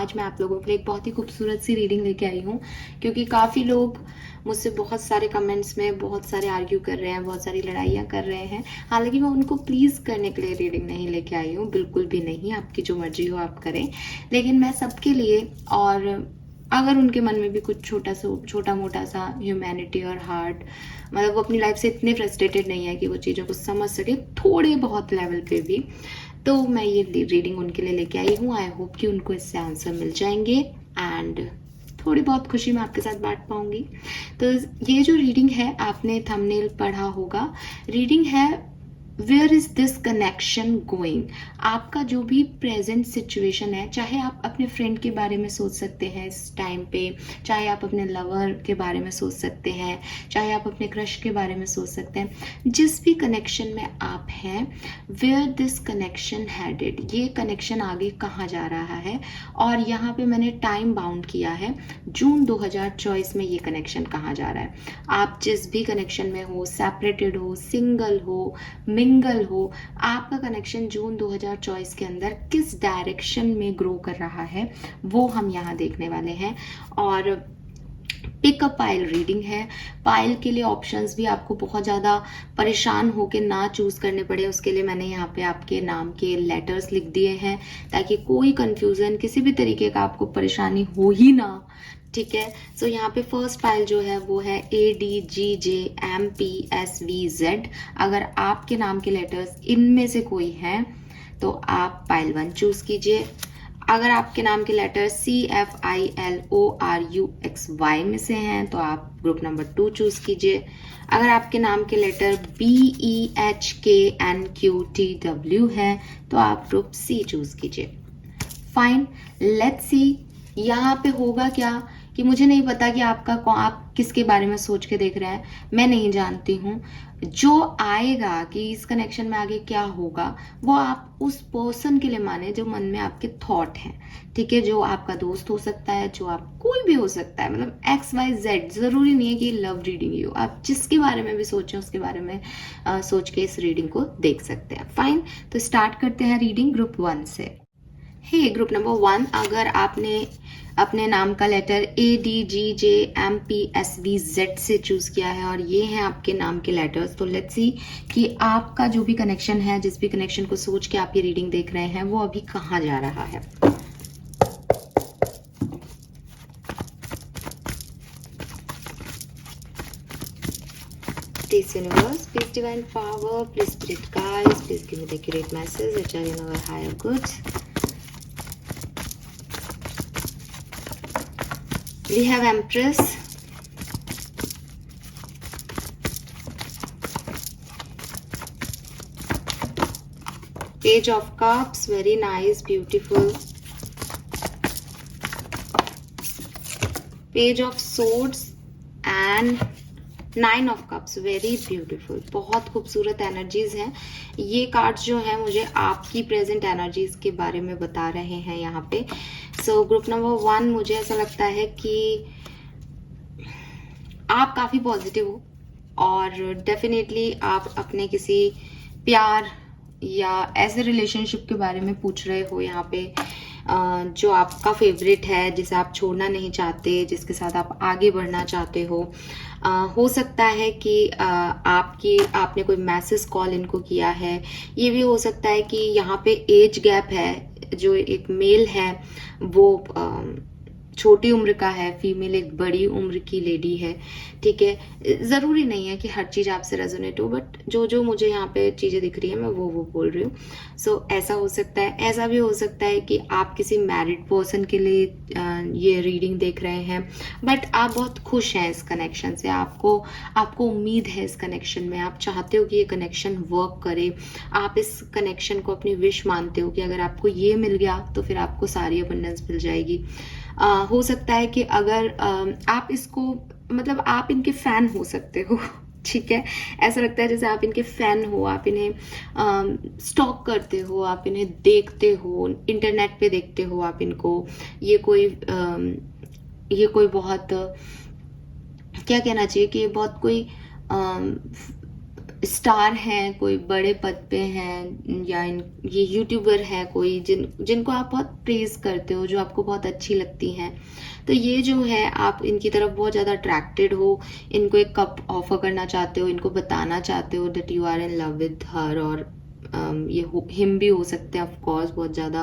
आज मैं आप लोगों के लिए एक बहुत ही खूबसूरत सी रीडिंग लेके आई हूँ, क्योंकि काफ़ी लोग मुझसे बहुत सारे कमेंट्स में बहुत सारे आर्ग्यू कर रहे हैं, बहुत सारी लड़ाइयाँ कर रहे हैं। हालांकि मैं उनको प्लीज़ करने के लिए रीडिंग नहीं लेके आई हूँ, बिल्कुल भी नहीं। आपकी जो मर्जी हो आप करें, लेकिन मैं सबके लिए, और अगर उनके मन में भी कुछ छोटा मोटा सा ह्यूमैनिटी और हार्ट, मतलब वो अपनी लाइफ से इतने फ्रस्ट्रेटेड नहीं है कि वो चीज़ों को समझ सके थोड़े बहुत लेवल पे भी, तो मैं ये रीडिंग उनके लिए लेके आई हूँ। आई होप कि उनको इससे आंसर मिल जाएंगे एंड थोड़ी बहुत खुशी मैं आपके साथ बांट पाऊंगी। तो ये जो रीडिंग है, आपने थंबनेल पढ़ा होगा, रीडिंग है where is this connection going. आपका जो भी प्रेजेंट सिचुएशन है, चाहे आप अपने फ्रेंड के बारे में सोच सकते हैं इस टाइम पे, चाहे आप अपने लवर के बारे में सोच सकते हैं, चाहे आप अपने क्रश के बारे में सोच सकते हैं, जिस भी कनेक्शन में आप हैं, वेयर दिस कनेक्शन हेडेड, ये कनेक्शन आगे कहाँ जा रहा है। और यहाँ पे मैंने टाइम बाउंड किया है, जून 2024 में ये कनेक्शन कहाँ जा रहा है। आप जिस भी कनेक्शन में हो, सेपरेटेड हो, सिंगल हो, मिंगल हो, आपका कनेक्शन जून 2024 के अंदर किस डायरेक्शन में ग्रो कर रहा है, वो हम यहाँ देखने वाले हैं। और पिक अ पाइल रीडिंग है। पाइल के लिए ऑप्शंस भी आपको बहुत ज़्यादा परेशान होकर ना चूज करने पड़े, उसके लिए मैंने यहाँ पे आपके नाम के लेटर्स लिख दिए हैं, ताकि कोई कंफ्यूजन, किसी भी तरीके का आपको परेशानी हो ही ना। ठीक है, सो यहाँ पे फर्स्ट पाइल जो है वो है ADGJMPSVZ। अगर आपके नाम के लेटर्स इनमें से कोई हैं तो आप पाइल 1 चूज कीजिए। अगर आपके नाम के लेटर CFILORUXY में से हैं तो आप ग्रुप नंबर 2 चूज कीजिए। अगर आपके नाम के लेटर BEHKNQTW हैं तो आप ग्रुप C चूज कीजिए। फाइन, लेट्स सी यहाँ पे होगा क्या, कि मुझे नहीं पता कि आप किसके बारे में सोच के देख रहे हैं, मैं नहीं जानती हूँ। जो आएगा कि इस कनेक्शन में आगे क्या होगा, वो आप उस पर्सन के लिए माने जो मन में आपके थॉट हैं। ठीक है, जो आपका दोस्त हो सकता है, जो आप कोई भी हो सकता है, मतलब XYZ, जरूरी नहीं है कि लव रीडिंग ही हो। आप जिसके बारे में भी सोचें उसके बारे में सोच के इस रीडिंग को देख सकते हैं। फाइन, तो स्टार्ट करते हैं रीडिंग ग्रुप 1 से। हे ग्रुप नंबर 1, अगर आपने अपने नाम का लेटर ADGJMPSVZ से चूज किया है और ये हैं आपके नाम के लेटर्स, तो लेट्स सी कि आपका जो भी कनेक्शन है, जिस भी कनेक्शन को सोच के आप ये रीडिंग देख रहे हैं, वो अभी कहाँ जा रहा है। Please universe, please divine power, please spirit guides, please give me the accurate message which are in our higher goods. We have Empress, Page of Cups, very nice, beautiful. Page of Swords and 9 of Cups, very beautiful. बहुत खूबसूरत energies हैं। ये cards जो हैं मुझे आपकी present energies के बारे में बता रहे हैं यहाँ पे। सो ग्रुप नंबर 1, मुझे ऐसा लगता है कि आप काफ़ी पॉजिटिव हो और डेफिनेटली आप अपने किसी प्यार या ऐसे रिलेशनशिप के बारे में पूछ रहे हो यहाँ पे, जो आपका फेवरेट है, जिसे आप छोड़ना नहीं चाहते, जिसके साथ आप आगे बढ़ना चाहते हो। हो सकता है कि आपने कोई मैसेज कॉल इनको किया है। ये भी हो सकता है कि यहाँ पे एज गैप है, जो एक मेल है वो छोटी उम्र का है, फीमेल एक बड़ी उम्र की लेडी है। ठीक है, ज़रूरी नहीं है कि हर चीज़ आपसे रेजोनेट हो, बट जो मुझे यहाँ पे चीज़ें दिख रही है मैं वो बोल रही हूँ। सो ऐसा हो सकता है। ऐसा भी हो सकता है कि आप किसी मैरिड पर्सन के लिए ये रीडिंग देख रहे हैं, बट आप बहुत खुश हैं इस कनेक्शन से, आपको उम्मीद है इस कनेक्शन में, आप चाहते हो कि ये कनेक्शन वर्क करे, आप इस कनेक्शन को अपनी विश मानते हो कि अगर आपको ये मिल गया तो फिर आपको सारी अबंडेंस मिल जाएगी। हो सकता है कि अगर आप इसको, मतलब आप इनके फैन हो सकते हो। ठीक है, ऐसा लगता है जैसे आप इनके फैन हो, आप इन्हें स्टॉक करते हो, आप इन्हें देखते हो, इंटरनेट पे देखते हो आप इनको। ये कोई बहुत क्या कहना चाहिए कि ये बहुत कोई स्टार हैं, कोई बड़े पद पे हैं, या ये यूट्यूबर है कोई जिनको आप बहुत प्रेज करते हो, जो आपको बहुत अच्छी लगती हैं, तो ये जो है आप इनकी तरफ बहुत ज़्यादा अट्रैक्टेड हो, इनको एक कप ऑफर करना चाहते हो, इनको बताना चाहते हो that you are in love with her, और ये हिम भी हो सकते हैं ऑफ कोर्स। बहुत ज़्यादा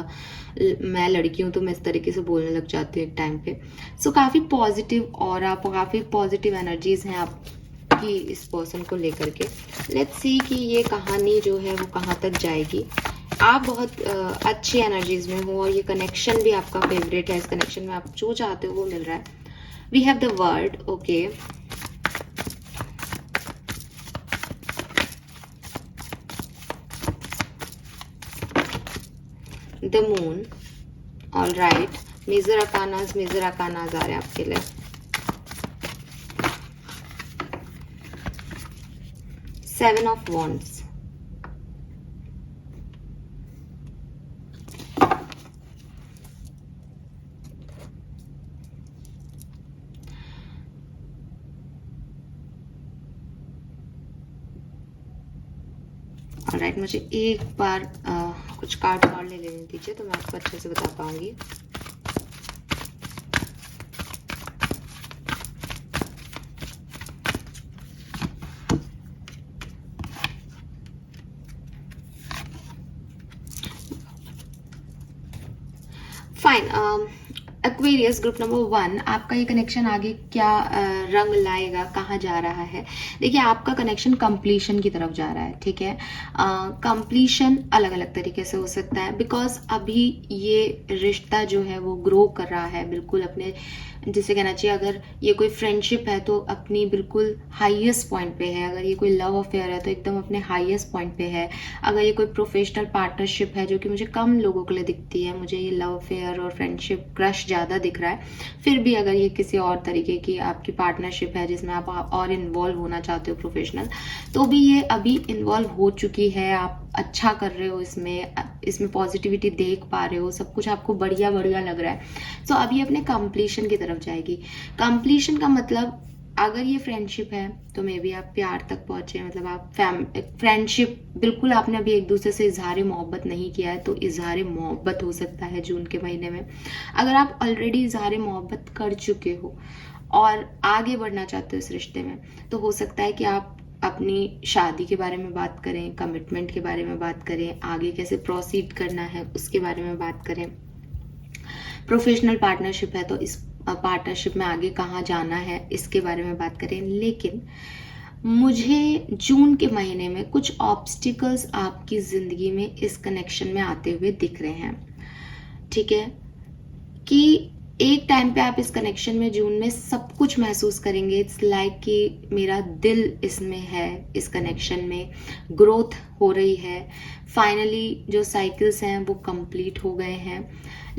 मैं लड़की हूँ तो मैं इस तरीके से बोलने लग जाती हूँ एक टाइम पे। सो काफ़ी पॉजिटिव और आप काफ़ी पॉजिटिव एनर्जीज हैं आपकी इस पर्सन को लेकर के। लेट्स सी कि ये कहानी जो है वो कहाँ तक जाएगी। आप बहुत अच्छी एनर्जीज में हो और ये कनेक्शन भी आपका फेवरेट है। इस कनेक्शन में आप जो चाहते हो वो मिल रहा है। We have the word, okay, the moon, all right. Major arcanas आ रहे हैं आपके लिए। Seven of wands, alright. मुझे एक बार कुछ कार्ड और ले लेने दीजिए तो मैं आपको अच्छे से बता पाऊंगी। फाइन। एक्वेरियस ग्रुप नंबर 1, आपका ये कनेक्शन आगे क्या रंग लाएगा, कहाँ जा रहा है? देखिए, आपका कनेक्शन कंप्लीशन की तरफ जा रहा है, ठीक है। कंप्लीशन अलग अलग तरीके से हो सकता है, बिकॉज अभी ये रिश्ता जो है वो ग्रो कर रहा है, बिल्कुल अपने, जिसे कहना चाहिए, अगर ये कोई फ्रेंडशिप है तो अपनी बिल्कुल हाईएस्ट पॉइंट पे है, अगर ये कोई लव अफेयर है तो एकदम अपने हाईएस्ट पॉइंट पे है, अगर ये कोई प्रोफेशनल पार्टनरशिप है, जो कि मुझे कम लोगों के लिए दिखती है, मुझे ये लव अफेयर और फ्रेंडशिप क्रश ज़्यादा दिख रहा है, फिर भी अगर ये किसी और तरीके की आपकी पार्टनरशिप है जिसमें आप और इन्वॉल्व होना चाहते हो प्रोफेशनल, तो भी ये अभी इन्वॉल्व हो चुकी है। आप अच्छा कर रहे हो, इसमें पॉजिटिविटी देख पा रहे हो, सब कुछ आपको बढ़िया बढ़िया लग रहा है। तो अभी अपने कंप्लीशन की तरफ जाएगी। कंप्लीशन का मतलब, अगर ये फ्रेंडशिप है तो मे बी आप प्यार तक पहुंचे, मतलब आप फ्रेंडशिप बिल्कुल आपने अभी एक दूसरे से इजहार मोहब्बत नहीं किया है तो इजहार मोहब्बत हो सकता है जून के महीने में। अगर आप ऑलरेडी इजहार मोहब्बत कर चुके हो और आगे बढ़ना चाहते हो इस रिश्ते में, तो हो सकता है कि आप अपनी शादी के बारे में बात करें, कमिटमेंट के बारे में बात करें, आगे कैसे प्रोसीड करना है उसके बारे में बात करें। प्रोफेशनल पार्टनरशिप है तो इस पार्टनरशिप में आगे कहाँ जाना है इसके बारे में बात करें। लेकिन मुझे जून के महीने में कुछ ऑब्स्टिकल्स आपकी ज़िंदगी में इस कनेक्शन में आते हुए दिख रहे हैं, ठीक है, कि एक टाइम पे आप इस कनेक्शन में जून में सब कुछ महसूस करेंगे। इट्स लाइक कि मेरा दिल इसमें है, इस कनेक्शन में ग्रोथ हो रही है। फाइनली जो साइकिल्स हैं वो कंप्लीट हो गए हैं,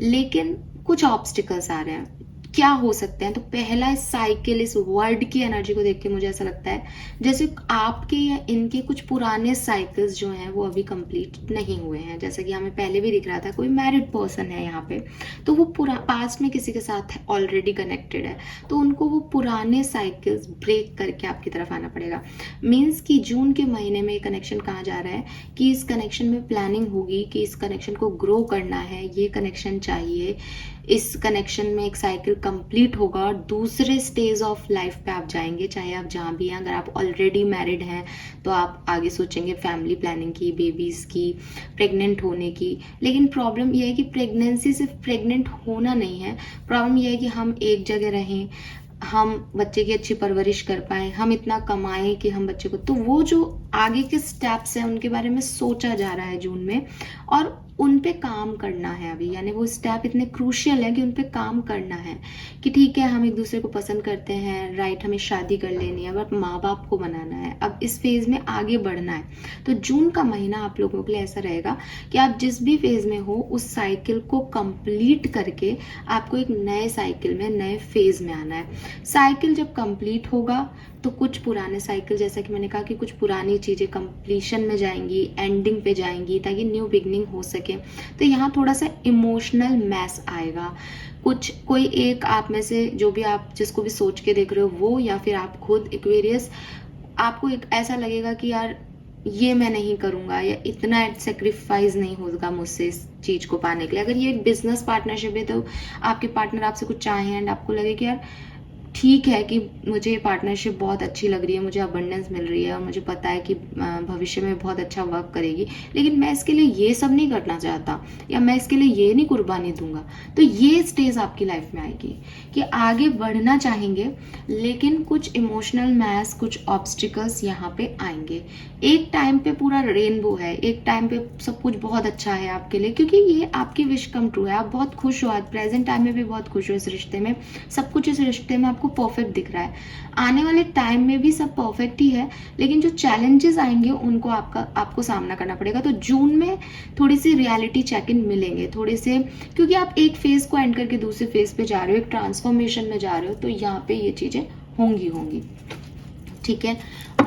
लेकिन कुछ ऑब्स्टिकल्स आ रहे हैं। क्या हो सकते हैं? तो पहला, इस साइकिल, इस वर्ड की एनर्जी को देख के मुझे ऐसा लगता है जैसे आपके या इनके कुछ पुराने साइकिल्स जो हैं वो अभी कंप्लीट नहीं हुए हैं। जैसे कि हमें पहले भी दिख रहा था, कोई मैरिड पर्सन है यहाँ पे, तो वो पास्ट में किसी के साथ ऑलरेडी कनेक्टेड है, तो उनको वो पुराने साइकिल्स ब्रेक करके आपकी तरफ आना पड़ेगा। मीन्स कि जून के महीने में ये कनेक्शन कहाँ जा रहा है कि इस कनेक्शन में प्लानिंग होगी कि इस कनेक्शन को ग्रो करना है, ये कनेक्शन चाहिए, इस कनेक्शन में एक साइकिल कंप्लीट होगा और दूसरे स्टेज ऑफ लाइफ पे आप जाएंगे, चाहे आप जहाँ भी हैं। अगर आप ऑलरेडी मैरिड हैं तो आप आगे सोचेंगे फैमिली प्लानिंग की, बेबीज़ की, प्रेग्नेंट होने की। लेकिन प्रॉब्लम यह है कि प्रेगनेंसी सिर्फ प्रेग्नेंट होना नहीं है, प्रॉब्लम यह है कि हम एक जगह रहें, हम बच्चे की अच्छी परवरिश कर पाएँ, हम इतना कमाएं कि हम बच्चे को, तो वो जो आगे के स्टेप्स हैं उनके बारे में सोचा जा रहा है जून में, और उन पे काम करना है अभी। यानी वो स्टेप इतने क्रूशियल है कि उन पे काम करना है कि ठीक है, हम एक दूसरे को पसंद करते हैं, राइट, हमें शादी कर लेनी है, बट माँ बाप को बनाना है, अब इस फेज में आगे बढ़ना है। तो जून का महीना आप लोगों के लिए ऐसा रहेगा कि आप जिस भी फेज में हो उस साइकिल को कंप्लीट करके आपको एक नए साइकिल में, नए फेज में आना है। साइकिल जब कंप्लीट होगा तो कुछ पुराने साइकिल, जैसा कि मैंने कहा कि कुछ पुरानी चीज़ें कंप्लीशन में जाएंगी, एंडिंग पे जाएंगी, ताकि न्यू बिगनिंग हो सके। तो यहाँ थोड़ा सा इमोशनल मैस आएगा। कोई एक आप में से, जो भी आप जिसको भी सोच के देख रहे हो वो, या फिर आप खुद एक्वेरियस, आपको एक ऐसा लगेगा कि यार ये मैं नहीं करूँगा या इतना सेक्रीफाइस नहीं होगा मुझसे इस चीज़ को पाने के लिए। अगर ये एक बिजनेस पार्टनरशिप है तो आपके पार्टनर आपसे कुछ चाहें एंड आपको लगे कि यार ठीक है कि मुझे ये पार्टनरशिप बहुत अच्छी लग रही है, मुझे अबंडेंस मिल रही है और मुझे पता है कि भविष्य में बहुत अच्छा वर्क करेगी, लेकिन मैं इसके लिए ये सब नहीं करना चाहता या मैं इसके लिए ये नहीं कुर्बानी दूंगा, तो ये स्टेज आपकी लाइफ में आएगी कि आगे बढ़ना चाहेंगे लेकिन कुछ इमोशनल मैस, कुछ ऑब्स्टिकल्स यहाँ पे आएंगे। एक टाइम पे पूरा रेनबो है, एक टाइम पे सब कुछ बहुत अच्छा है आपके लिए, क्योंकि ये आपकी विश कम ट्रू है। आप बहुत खुश हो, आज प्रेजेंट टाइम में भी बहुत खुश हो इस रिश्ते में, सब कुछ इस रिश्ते में आपको परफेक्ट दिख रहा है। आने वाले टाइम में भी सब परफेक्ट ही है, लेकिन जो चैलेंजेस आएंगे उनको आपको सामना करना पड़ेगा। तो जून में थोड़ी सी रियलिटी चेक इन मिलेंगे, थोड़े से, क्योंकि आप एक फेज को एंड करके दूसरे फेज पे जा रहे हो, एक ट्रांसफॉर्मेशन में जा रहे हो, तो यहाँ पे ये चीजें होंगी। ठीक है,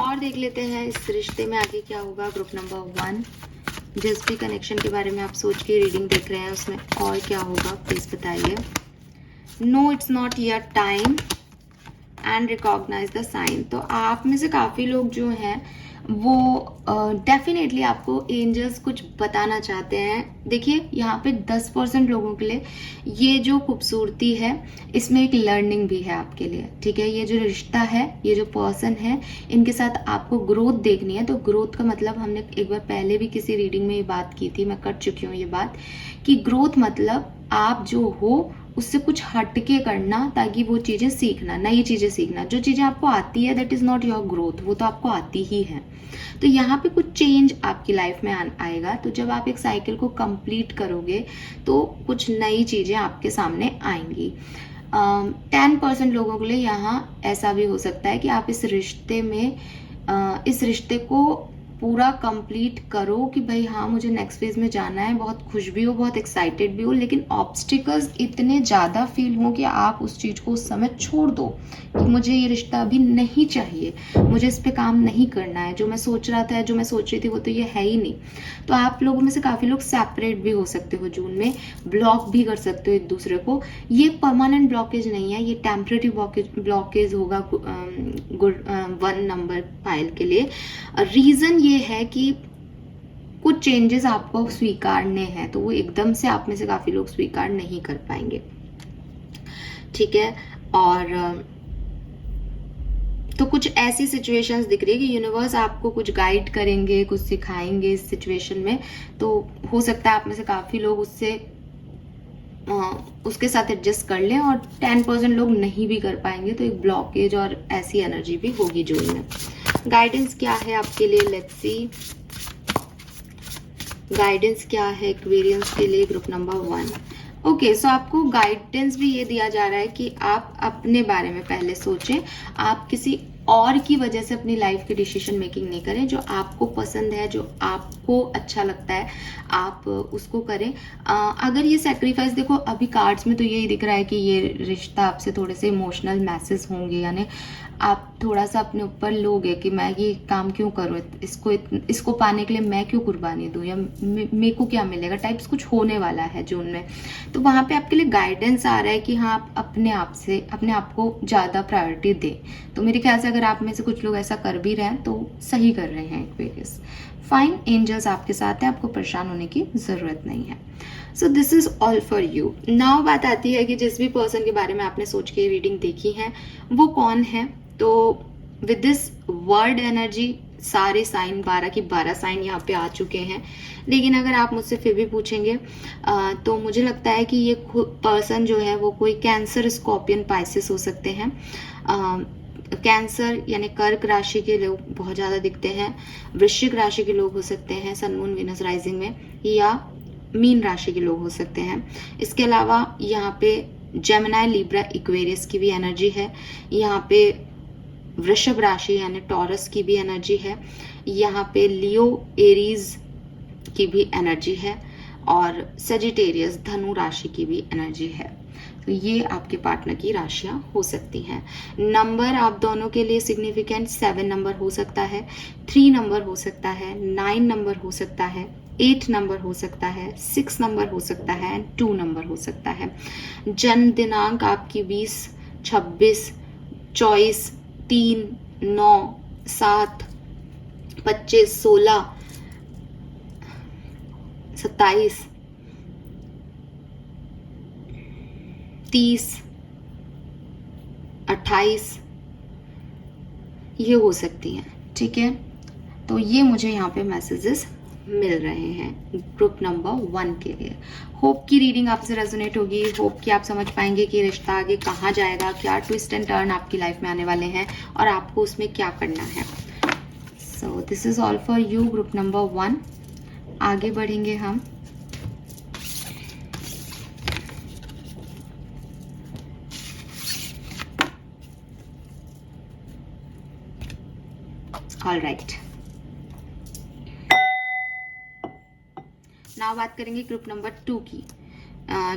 और देख लेते हैं इस रिश्ते में आगे क्या होगा। ग्रुप नंबर 1, जिस भी कनेक्शन के बारे में आप सोच के रीडिंग देख रहे हैं उसमें और क्या होगा प्लीज बताइए। No it's not your time and recognise the sign. तो आप में से काफ़ी लोग जो हैं वो डेफिनेटली आपको एंजल्स कुछ बताना चाहते हैं। देखिए यहाँ पे 10% लोगों के लिए ये जो खूबसूरती है इसमें एक लर्निंग भी है आपके लिए। ठीक है, ये जो रिश्ता है, ये जो पर्सन है, इनके साथ आपको ग्रोथ देखनी है। तो ग्रोथ का मतलब हमने एक बार पहले भी किसी रीडिंग में ये बात की थी, मैं कर चुकी हूँ ये बात, कि ग्रोथ मतलब आप जो हो उससे कुछ हटके करना, ताकि वो चीजें सीखना, नई चीजें सीखना। जो चीजें आपको आती है that is not your growth, वो तो आपको आती ही है। तो यहाँ पे कुछ चेंज आपकी लाइफ में आएगा। तो जब आप एक साइकिल को कंप्लीट करोगे तो कुछ नई चीजें आपके सामने आएंगी। 10% लोगों के लिए यहाँ ऐसा भी हो सकता है कि आप इस रिश्ते को पूरा कंप्लीट करो कि भाई हाँ मुझे नेक्स्ट फेज में जाना है, बहुत खुश भी हो, बहुत एक्साइटेड भी हो, लेकिन ऑब्स्टिकल्स इतने ज़्यादा फील हो कि आप उस चीज़ को उस समय छोड़ दो कि मुझे ये रिश्ता अभी नहीं चाहिए, मुझे इस पे काम नहीं करना है, जो मैं सोच रहा था, जो मैं सोच रही थी वो तो ये है ही नहीं। तो आप लोगों में से काफ़ी लोग सेपरेट भी हो सकते हो जून में, ब्लॉक भी कर सकते हो एक दूसरे को। ये परमानेंट ब्लॉकेज नहीं है, ये टेम्परेरी ब्लॉकेज होगा 1 नंबर फाइल के लिए। रीज़न ये है कि कुछ चेंजेस आपको स्वीकारने हैं, तो वो एकदम से आप में से काफी लोग स्वीकार नहीं कर पाएंगे। ठीक है, और तो कुछ ऐसी सिचुएशंस दिख रही है कि यूनिवर्स आपको कुछ गाइड करेंगे, कुछ सिखाएंगे इस सिचुएशन में। तो हो सकता है आप में से काफी लोग उसके साथ एडजस्ट कर लें, और 10% लोग नहीं भी कर पाएंगे। तो एक ब्लॉकेज और ऐसी एनर्जी भी होगी जून में। गाइडेंस क्या है आपके लिए, लेट्स सी। गाइडेंस क्या है एक्वेरियंस के लिए, ग्रुप नंबर 1। ओके, सो आपको गाइडेंस भी ये दिया जा रहा है कि आप अपने बारे में पहले सोचें, आप किसी और की वजह से अपनी लाइफ की डिसीजन मेकिंग नहीं करें। जो आपको पसंद है, जो आपको अच्छा लगता है, आप उसको करें। अगर ये सेक्रीफाइस, देखो अभी कार्ड्स में तो यही दिख रहा है कि ये रिश्ता आपसे थोड़े से इमोशनल मैसेज होंगे, यानी आप थोड़ा सा अपने ऊपर लोगे कि मैं ये काम क्यों करूँ, इसको पाने के लिए मैं क्यों कुर्बानी दूँ, या मेरे को क्या मिलेगा, टाइप्स कुछ होने वाला है जून में। तो वहाँ पे आपके लिए गाइडेंस आ रहा है कि हाँ आप अपने आप को ज़्यादा प्रायोरिटी दें। तो मेरे ख्याल से अगर आप में से कुछ लोग ऐसा कर भी रहे हैं तो सही कर रहे हैं एक्वेरियस। फाइन, एंजल्स आपके साथ है, आपको परेशान होने की ज़रूरत नहीं है। So this is all for you. Now बात आती है कि जिस भी पर्सन के बारे में आपने सोच के रीडिंग देखी है वो कौन है। तो विद दिस वर्ड एनर्जी सारे साइन 12 की 12 साइन यहाँ पे आ चुके हैं। लेकिन अगर आप मुझसे फिर भी पूछेंगे तो मुझे लगता है कि ये पर्सन जो है वो कोई कैंसर, स्कॉर्पियन, पाइसेस हो सकते हैं। कैंसर यानी कर्क राशि के लोग बहुत ज़्यादा दिखते हैं, वृश्चिक राशि के लोग हो सकते हैं सन मून वीनस राइजिंग में, या मीन राशि के लोग हो सकते हैं। इसके अलावा यहाँ पे जेमिनाई, लिब्रा, इक्वेरियस की भी एनर्जी है। यहाँ पे वृषभ राशि यानी टॉरस की भी एनर्जी है। यहाँ पे लियो, एरीज की भी एनर्जी है, और सजिटेरियस, धनु राशि की भी एनर्जी है। तो ये आपके पार्टनर की राशियां हो सकती हैं। नंबर आप दोनों के लिए सिग्निफिकेंट 7 नंबर हो सकता है, 3 नंबर हो सकता है, 9 नंबर हो सकता है, 8 नंबर हो सकता है, 6 नंबर हो सकता है, 2 नंबर हो सकता है। जन्म दिनांक आपकी 20, 26, 24, 3, 9, 7, 25, 16, 27, 30, 28 ये हो सकती हैं, ठीक है। तो ये मुझे यहाँ पे मैसेजेस मिल रहे हैं ग्रुप नंबर 1 के लिए। होप की रीडिंग आपसे रेजोनेट होगी, होप कि आप समझ पाएंगे कि रिश्ता आगे कहाँ जाएगा, क्या ट्विस्ट एंड टर्न आपकी लाइफ में आने वाले हैं और आपको उसमें क्या करना है। So this is all for you group number 1। आगे बढ़ेंगे हम। ऑल राइट, नाउ बात करेंगे ग्रुप नंबर 2 की।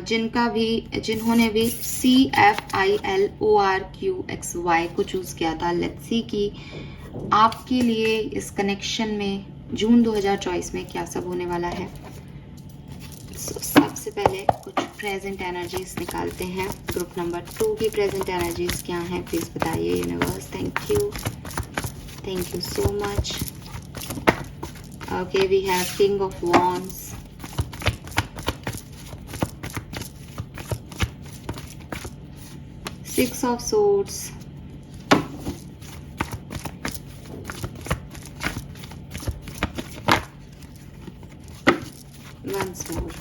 जिन्होंने भी CFILORQXY को चूज किया था। लेट्स सी कि आपके लिए इस कनेक्शन में जून 2024 में क्या सब होने वाला है। सबसे पहले कुछ प्रेजेंट एनर्जीज निकालते हैं। ग्रुप नंबर 2 की प्रेजेंट एनर्जीज क्या हैं, प्लीज बताइए universe. Thank you so much. Okay, we have king of wands, Six of Swords, once more,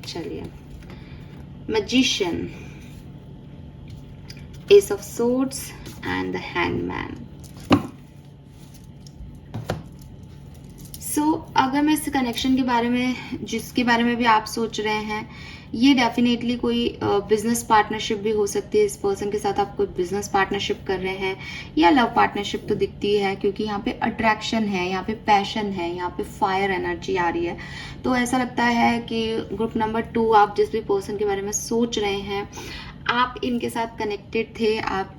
चलिए, Magician, Ace of Swords and the Hangman। सो अगर मैं इस कनेक्शन के बारे में, जिसके बारे में भी आप सोच रहे हैं, ये डेफिनेटली कोई बिजनेस पार्टनरशिप भी हो सकती है। इस पर्सन के साथ आप कोई बिजनेस पार्टनरशिप कर रहे हैं या लव पार्टनरशिप तो दिखती है, क्योंकि यहाँ पे अट्रैक्शन है, यहाँ पे पैशन है, यहाँ पे फायर एनर्जी आ रही है। तो ऐसा लगता है कि ग्रुप नंबर 2, आप जिस भी पर्सन के बारे में सोच रहे हैं, आप इनके साथ कनेक्टेड थे, आप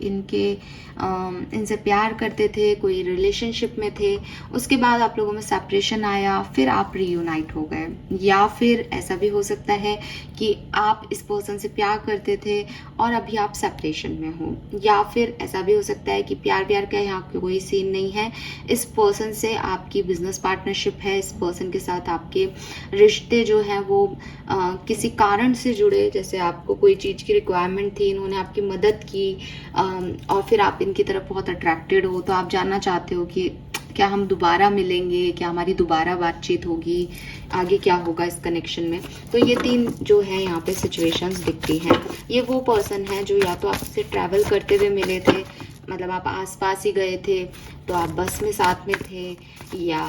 इनसे प्यार करते थे, कोई रिलेशनशिप में थे, उसके बाद आप लोगों में सेपरेशन आया, फिर आप रीयूनाइट हो गए। या फिर ऐसा भी हो सकता है कि आप इस पर्सन से प्यार करते थे और अभी आप सेपरेशन में हो। या फिर ऐसा भी हो सकता है कि प्यार का यहाँ कोई सीन नहीं है, इस पर्सन से आपकी बिजनेस पार्टनरशिप है, इस पर्सन के साथ आपके रिश्ते जो हैं वो किसी कारण से जुड़े, जैसे आपको कोई चीज़ की रिक्वायरमेंट थी, इन्होंने आपकी मदद की और फिर आप इनकी तरफ बहुत अट्रैक्टेड हो, तो आप जानना चाहते हो कि क्या हम दोबारा मिलेंगे, क्या हमारी दोबारा बातचीत होगी, आगे क्या होगा इस कनेक्शन में। तो ये 3 जो है यहाँ पे सिचुएशंस दिखती हैं। ये वो पर्सन है जो या तो आपसे ट्रैवल करते हुए मिले थे, मतलब आप आसपास ही गए थे, तो आप बस में साथ में थे, या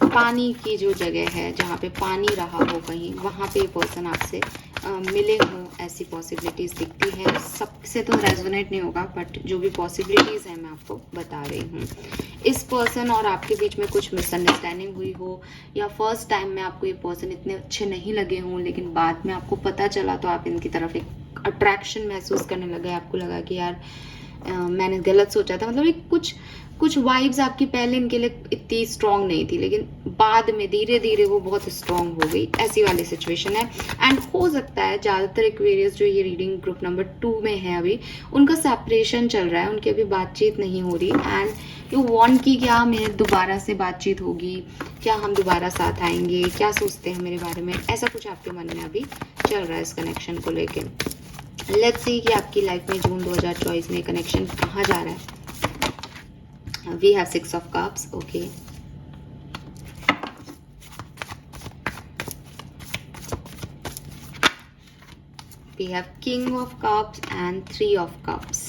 पानी की जो जगह है जहाँ पे पानी रहा हो कहीं, वहाँ पे पर्सन आपसे मिले हों, ऐसी पॉसिबिलिटीज़ दिखती हैं। सबसे तो रेजोनेट नहीं होगा, बट जो भी पॉसिबिलिटीज़ हैं मैं आपको बता रही हूँ। इस पर्सन और आपके बीच में कुछ मिसअंडरस्टैंडिंग हुई हो, या फर्स्ट टाइम में आपको ये पर्सन इतने अच्छे नहीं लगे हों, लेकिन बाद में आपको पता चला तो आप इनकी तरफ एक अट्रैक्शन महसूस करने लगे। आपको लगा कि यार मैंने गलत सोचा था, मतलब एक कुछ वाइब्स आपकी पहले इनके लिए इतनी स्ट्रांग नहीं थी, लेकिन बाद में धीरे धीरे वो बहुत स्ट्रांग हो गई, ऐसी वाली सिचुएशन है। एंड हो सकता है ज़्यादातर एक्वेरियस जो ये रीडिंग ग्रुप नंबर 2 में है अभी, उनका सेपरेशन चल रहा है, उनकी अभी बातचीत नहीं हो रही, एंड यू वांट कि क्या मेरे दोबारा से बातचीत होगी, क्या हम दोबारा साथ आएंगे, क्या सोचते हैं मेरे बारे में, ऐसा कुछ आपके मन में अभी चल रहा है इस कनेक्शन को लेके। लेट्स सी कि आपकी लाइफ में जून 2024 में कनेक्शन कहाँ जा रहा है। We have 6 of Cups, okay. We have King of Cups and 3 of Cups.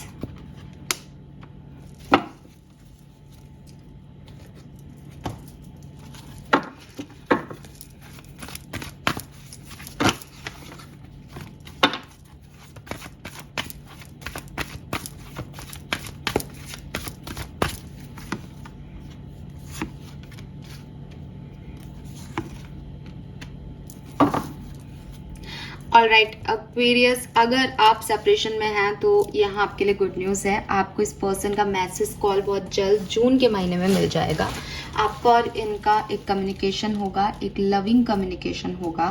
All right, Aquarius, अगर आप सेपरेशन में हैं तो यहाँ आपके लिए गुड न्यूज़ है, आपको इस पर्सन का मैसेज कॉल बहुत जल्द जून के महीने में मिल जाएगा। आपका और इनका एक कम्युनिकेशन होगा, एक लविंग कम्युनिकेशन होगा।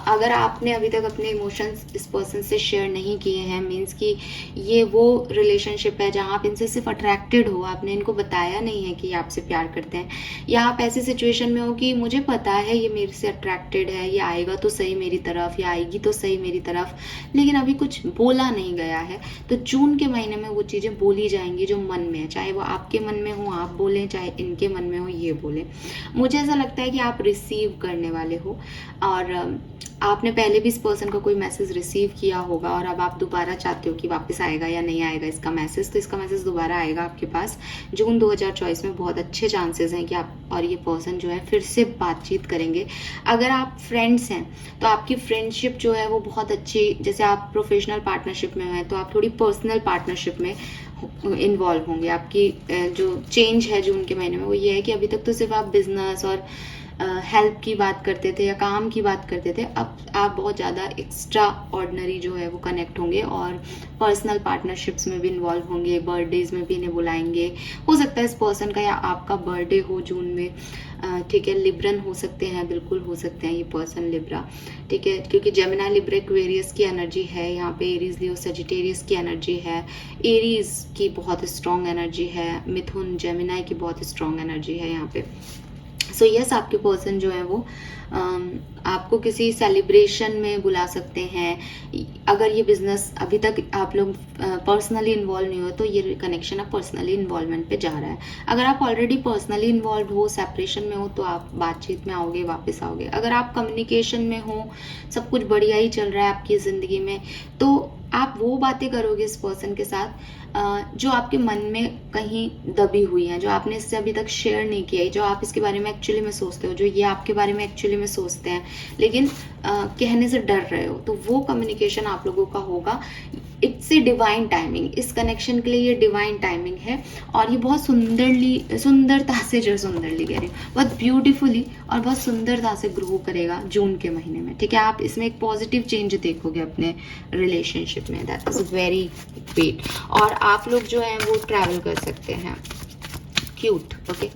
अगर आपने अभी तक अपने इमोशंस इस पर्सन से शेयर नहीं किए हैं, मीन्स कि ये वो रिलेशनशिप है जहाँ आप इनसे सिर्फ अट्रैक्टेड हो, आपने इनको बताया नहीं है कि ये आपसे प्यार करते हैं, या आप ऐसी सिचुएशन में हो कि मुझे पता है ये मेरे से अट्रैक्टेड है, ये आएगा तो सही मेरी तरफ, या आएगी तो सही मेरी तरफ, लेकिन अभी कुछ बोला नहीं गया है, तो जून के महीने में वो चीज़ें बोली जाएंगी जो मन में है, चाहे वो आपके मन में हो आप बोलें, चाहे इनके मन में हो ये बोले। मुझे ऐसा लगता है कि आप रिसीव करने वाले हो, और आपने पहले भी इस पर्सन का कोई मैसेज रिसीव किया होगा, और अब आप दोबारा चाहते हो कि वापस आएगा या नहीं आएगा इसका मैसेज, तो इसका मैसेज दोबारा आएगा आपके पास जून 2024 में। बहुत अच्छे चांसेस हैं कि आप और ये पर्सन जो है फिर से बातचीत करेंगे। अगर आप फ्रेंड्स हैं तो आपकी फ्रेंडशिप जो है वो बहुत अच्छी, जैसे आप प्रोफेशनल पार्टनरशिप में हैं तो आप थोड़ी पर्सनल पार्टनरशिप में इन्वॉल्व होंगे। आपकी जो चेंज है जून के महीने में वो ये है कि अभी तक तो सिर्फ आप बिजनेस और हेल्प की बात करते थे या काम की बात करते थे, अब आप बहुत ज़्यादा एक्स्ट्रा ऑर्डिनरी जो है वो कनेक्ट होंगे और पर्सनल पार्टनरशिप्स में भी इन्वॉल्व होंगे, बर्थडेज में भी इन्हें बुलाएंगे। हो सकता है इस पर्सन का या आपका बर्थडे हो जून में, ठीक है। लिब्रन हो सकते हैं, बिल्कुल हो सकते हैं ये पर्सन लिब्रा, ठीक है, क्योंकि जेमिनी लिब्रा एक्वेरियस की एनर्जी है यहाँ पे, एरीज लियो सजिटेरियस की एनर्जी है, एरीज की बहुत स्ट्रॉन्ग एनर्जी है, मिथुन जेमिनी की बहुत स्ट्रॉन्ग एनर्जी है यहाँ पे। सो यस, आपके पर्सन जो है वो आपको किसी सेलिब्रेशन में बुला सकते हैं। अगर ये बिजनेस अभी तक आप लोग पर्सनली इन्वॉल्व नहीं हो तो ये कनेक्शन अब पर्सनली इन्वॉल्वमेंट पे जा रहा है। अगर आप ऑलरेडी पर्सनली इन्वॉल्व हो, सेपरेशन में हो, तो आप बातचीत में आओगे, वापस आओगे। अगर आप कम्युनिकेशन में हो, सब कुछ बढ़िया ही चल रहा है आपकी ज़िंदगी में, तो आप वो बातें करोगे इस पर्सन के साथ जो आपके मन में कहीं दबी हुई हैं, जो आपने इससे अभी तक शेयर नहीं किया है, जो आप इसके बारे में एक्चुअली में सोचते हो, जो ये आपके बारे में एक्चुअली में सोचते हैं लेकिन कहने से डर रहे हो, तो वो कम्युनिकेशन आप लोगों का होगा। इट्स ए डिवाइन टाइमिंग, इस कनेक्शन के लिए ये डिवाइन टाइमिंग है, और ये बहुत सुंदरता से, जो सुंदरली कह रही हूँ, बहुत ब्यूटीफुली और बहुत सुंदरता से ग्रो करेगा जून के महीने में, ठीक है। आप इसमें एक पॉजिटिव चेंज देखोगे अपने रिलेशनशिप में, दैट इज वेरी ग्रेट। और आप लोग जो हैं वो ट्रैवल कर सकते हैं, क्यूट, ओके।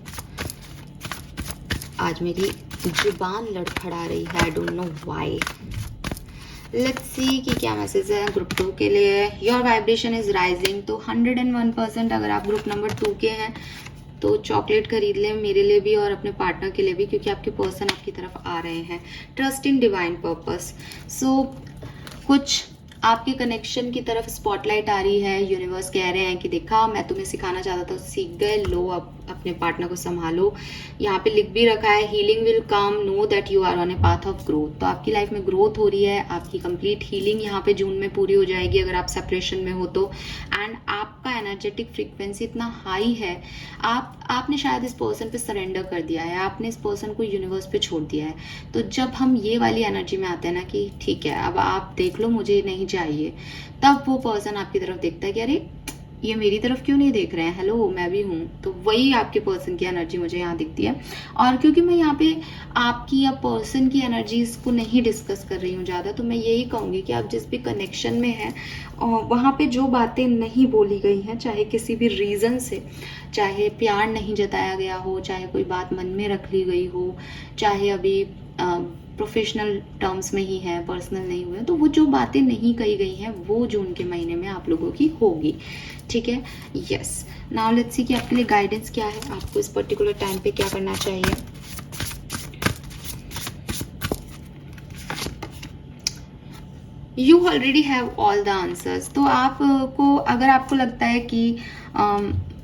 आज मेरी जुबान लड़खड़ा रही है, I don't know why. Let's see कि क्या मैसेज है ग्रुप 2 के लिए। योर वाइब्रेशन इज राइजिंग, तो 101% अगर आप ग्रुप नंबर 2 के हैं तो चॉकलेट खरीद लें, मेरे लिए भी और अपने पार्टनर के लिए भी, क्योंकि आपके पर्सन आपकी तरफ आ रहे हैं। ट्रस्ट इन डिवाइन पर्पस, सो कुछ आपके कनेक्शन की तरफ स्पॉटलाइट आ रही है। यूनिवर्स कह रहे हैं कि देखा, मैं तुम्हें सिखाना चाहता था, सीख गए, लो अब अपने पार्टनर को संभालो। यहाँ पे लिख भी रखा है, healing will come, know that you are on a path of growth. तो आपकी लाइफ में ग्रोथ हो रही है, आपकी कंप्लीट हीलिंग यहाँ पे जून में पूरी हो जाएगी अगर आप सेपरेशन में हो तो। एंड आपका एनर्जेटिक फ्रीक्वेंसी इतना हाई है, आपने शायद इस पर्सन पे सरेंडर कर दिया है, आपने इस पर्सन को यूनिवर्स पे छोड़ दिया है। तो जब हम ये वाली एनर्जी में आते हैं ना कि ठीक है अब आप देख लो, मुझे नहीं चाहिए, तब वो पर्सन आपकी तरफ देखता है कि अरे ये मेरी तरफ क्यों नहीं देख रहे हैं, हेलो मैं भी हूँ। तो वही आपके पर्सन की एनर्जी मुझे यहाँ दिखती है। और क्योंकि मैं यहाँ पे आपकी या पर्सन की एनर्जीज को नहीं डिस्कस कर रही हूँ ज़्यादा, तो मैं यही कहूँगी कि आप जिस भी कनेक्शन में हैं वहाँ पे जो बातें नहीं बोली गई हैं, चाहे किसी भी रीज़न से, चाहे प्यार नहीं जताया गया हो, चाहे कोई बात मन में रख ली गई हो, चाहे अभी प्रोफेशनल टर्म्स में ही है, पर्सनल नहीं हुए, तो वो जो बातें नहीं कही गई हैं वो जून के महीने में आप लोगों की होगी, ठीक है। यस, नाउ लेट्स सी कि आपके लिए गाइडेंस क्या है, आपको इस पर्टिकुलर टाइम पे क्या करना चाहिए। You already have all the answers. तो आपको, अगर आपको लगता है कि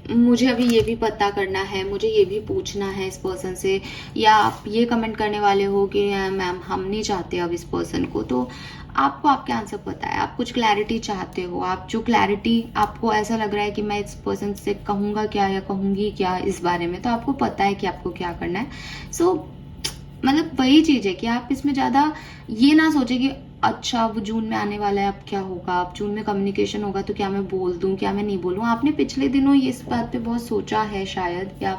मुझे अभी ये भी पता करना है, मुझे ये भी पूछना है इस पर्सन से, या आप ये कमेंट करने वाले हो कि मैम हम नहीं चाहते अब इस पर्सन को, तो आपको आपके आंसर पता है, आप कुछ क्लैरिटी चाहते हो, आप जो क्लैरिटी आपको ऐसा लग रहा है कि मैं इस पर्सन से कहूँगा क्या या कहूँगी क्या इस बारे में, तो आपको पता है कि आपको क्या करना है। सो मतलब वही चीज़ है कि आप इसमें ज़्यादा ये ना सोचें कि अच्छा वो जून में आने वाला है, अब क्या होगा, अब जून में कम्युनिकेशन होगा तो क्या मैं बोल दूं, क्या मैं नहीं बोलूं। आपने पिछले दिनों ये इस बात पे बहुत सोचा है शायद, या